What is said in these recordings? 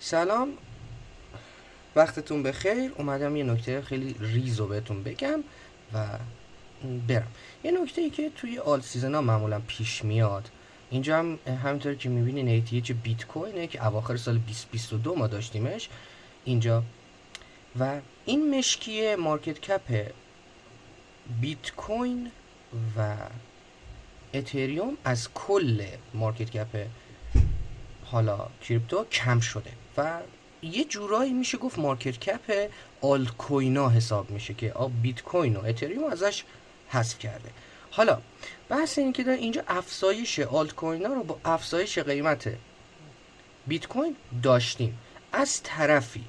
سلام، وقتتون بخیر. اومدم یه نکته خیلی ریز رو بهتون بگم و برم. یه نکته ای که توی آل سیزن ها معمولا پیش میاد، اینجا هم همینطور که میبینین ATH بیت کوینه که اواخر سال 2022 ما داشتیمش اینجا، و این مشکی مارکت کپ بیت کوین و اتریوم از کل مارکت کپ حالا کریپتو کم شده و یه جورایی میشه گفت مارکت کپ آلت کوینا حساب میشه که بیت کوین و اتریوم ازش حذف کرده. حالا بحث این که در اینجا افزایش آلت کوینا رو با افزایش قیمت بیت کوین داشتیم. از طرفی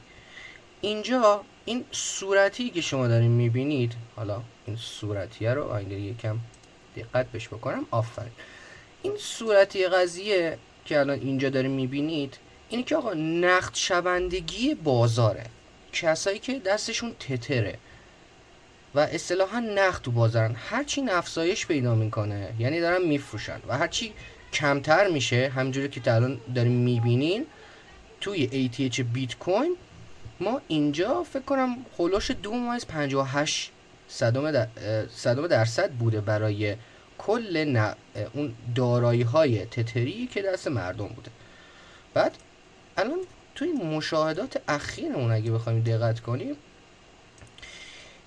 اینجا این صورتی که شما دارین میبینید، حالا این صورتیه رو اگر یکم دقت بهش بکنم، آفرین، این صورتی قضیه که الان اینجا دارین میبینید اینه که آقا نقد شوندگی بازاره، کسایی که دستشون تتره و اصطلاحا نقد تو بازارن، هرچی افزایش پیدا میکنه یعنی دارن میفروشن و هرچی کمتر میشه، همجوری که الان دارین میبینین توی ATH بیت کوین ما اینجا فکر کنم خلوش 2.58 صدم درصد بوده برای کل اون دارایی های تتری که دست مردم بوده. بعد الان توی مشاهدات اخیرمون اگه بخوایم دقت کنیم،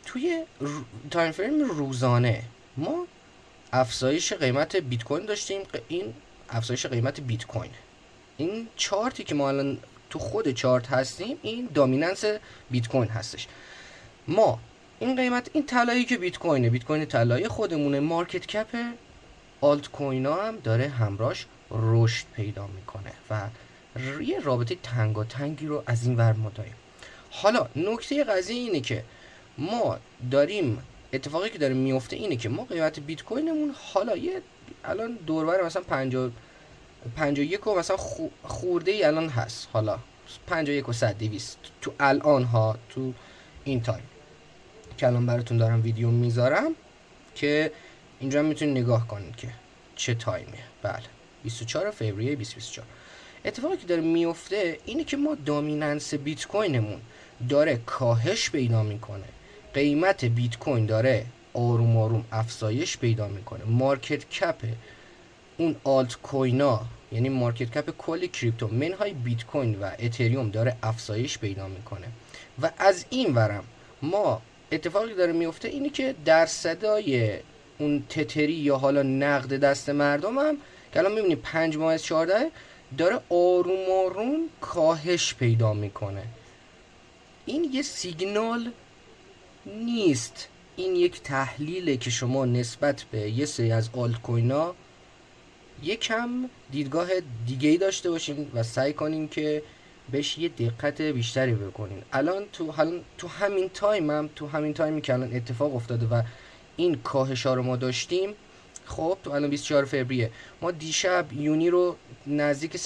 توی تایم فریم روزانه ما افزایش قیمت بیت کوین داشتیم. این افزایش قیمت بیت کوین، این چارتی که ما الان تو خود چارت هستیم، این دامیننس بیت کوین هستش. ما این قیمت، این طلایی که بیت کوین طلایی خودمونه، مارکت کپ آلت کوینا هم داره همراهش رشد پیدا میکنه و یه رابطه تنگی رو از این ور ما داریم. حالا نکته قضیه اینه که ما داریم، اتفاقی که داره میفته اینه که ما قیمت بیت کوینمون حالا الان دوربر مثلا 51 و مثلا خورده ای الان هست، حالا 51 و 100 200 تو الان ها، تو این تایم که الان براتون دارم ویدیو میذارم که اینجا میتونید نگاه کنید که چه تایمیه. بله، 24 فوریه 2024. اتفاقی که داره میفته اینه که ما دامیننس بیت کوینمون داره کاهش پیدا میکنه، قیمت بیت کوین داره آروم آروم افزایش پیدا میکنه، مارکت کپ اون آلت کوینا یعنی مارکت کپ کل کریپتو منهای بیت کوین و اتریوم داره افزایش پیدا میکنه و از این ورم ما اتفاقی داره میفته اینه که درصدای اون تتری یا حالا نقد دست مردم هم که الان میبینید 5/14 داره آروم آروم کاهش پیدا میکنه. این یه سیگنال نیست، این یک تحلیله که شما نسبت به یه سری از آلت کوینا یکم دیدگاه دیگه‌ای داشته باشین و سعی کنین که بهش یه دقت بیشتری بکنین. الان تو همین تایمی که الان اتفاق افتاده و این کاهش ها رو ما داشتیم، خب تو الان 24 فوریه ما دیشب یونی رو نزدیک 100%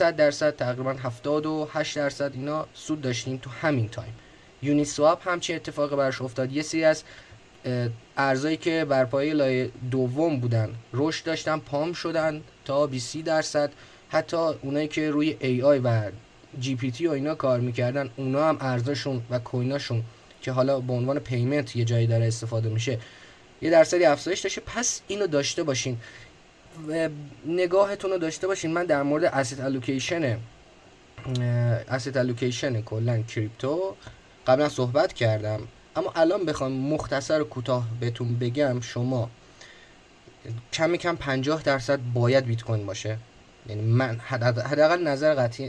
تقریبا 78% اینا سود داشتیم. تو همین تایم یونی سواب همچین اتفاقی براش افتاد. یه سری از ارزایی که بر پایه لایه دوم بودن رشد داشتن، پام شدن تا 20%. حتی اونایی که روی AI و GPT و اینا کار میکردن، اونا هم ارزششون و کویناشون که حالا به عنوان پیمنت یه جایی داره استفاده میشه، یه درصدی افزایش داشته. پس اینو داشته باشین و نگاهتون رو داشته باشین. من در مورد asset allocation کلا کریپتو قبلا صحبت کردم، اما الان بخوام مختصر و کوتاه بهتون بگم، شما کمی کم 50% باید بیت کوین باشه. یعنی من حداقل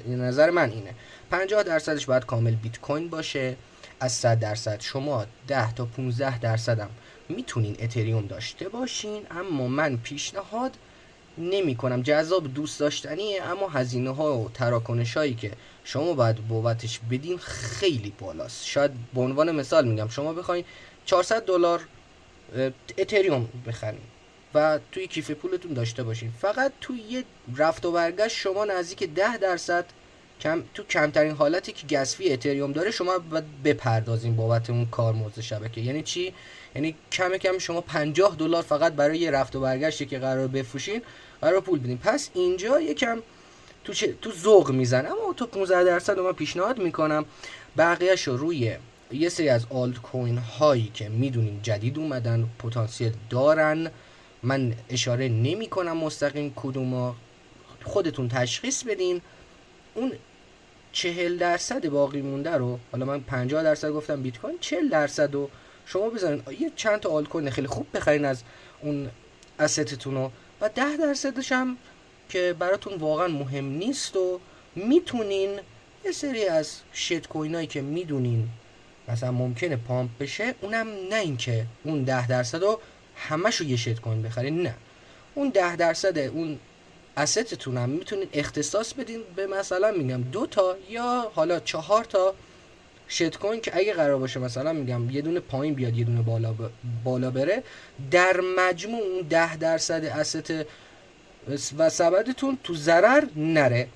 نظر من اینه، 50%ش باید کامل بیت کوین باشه. از 100% شما 10 تا 15% هم میتونین اتریوم داشته باشین، اما من پیشنهاد نمی کنم. جذاب، دوست داشتنیه، اما هزینه ها و تراکنش هایی که شما باید بابتش بدین خیلی بالاست. شاید به عنوان مثال میگم شما بخواین $400 اتریوم بخرین و توی کیف پولتون داشته باشین، فقط توی یه رفت و برگشت شما نزدیک 10% تو کمترین حالتی که گسفی اتریوم داره شما باید بپردازین بابت اون کارمزد شبکه. یعنی چی؟ یعنی کم شما $50 فقط برای یه رفت و برگشتی که قرار بفروشین قرار پول بدین. پس اینجا یکم تو ذوق میزنه. اما تو 15% رو من پیشنهاد میکنم بقیهش رو روی یه سری از آلت کوین هایی که میدونین جدید اومدن، پتانسیل دارن، من اشاره نمی کنم مستقیم کدوما، خودتون تشخیص بدین. اون 40% باقی مونده رو، حالا من 50% گفتم بیت کوین، 40% رو شما بذارین یه چند تا آلت کوین خیلی خوب بخرین از اون استتون رو، و 10%ش هم که براتون واقعا مهم نیست و میتونین یه سری از شیت کوین هایی که میدونین مثلا ممکنه پامپ بشه، اونم نه اینکه اون 10% رو همشو یه شیت کوین بخرین، نه، اون 10% اون استتون هم میتونین اختصاص بدین به مثلا میگم 2 تا یا حالا 4 تا شیت کوین که اگه قرار باشه مثلا میگم یه دونه پایین بیاد یه دونه بالا بره، در مجموع اون 10% است و سبدتون تو ضرر نره.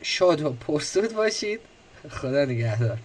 شاد و پرسود باشید. خدا نگهدار.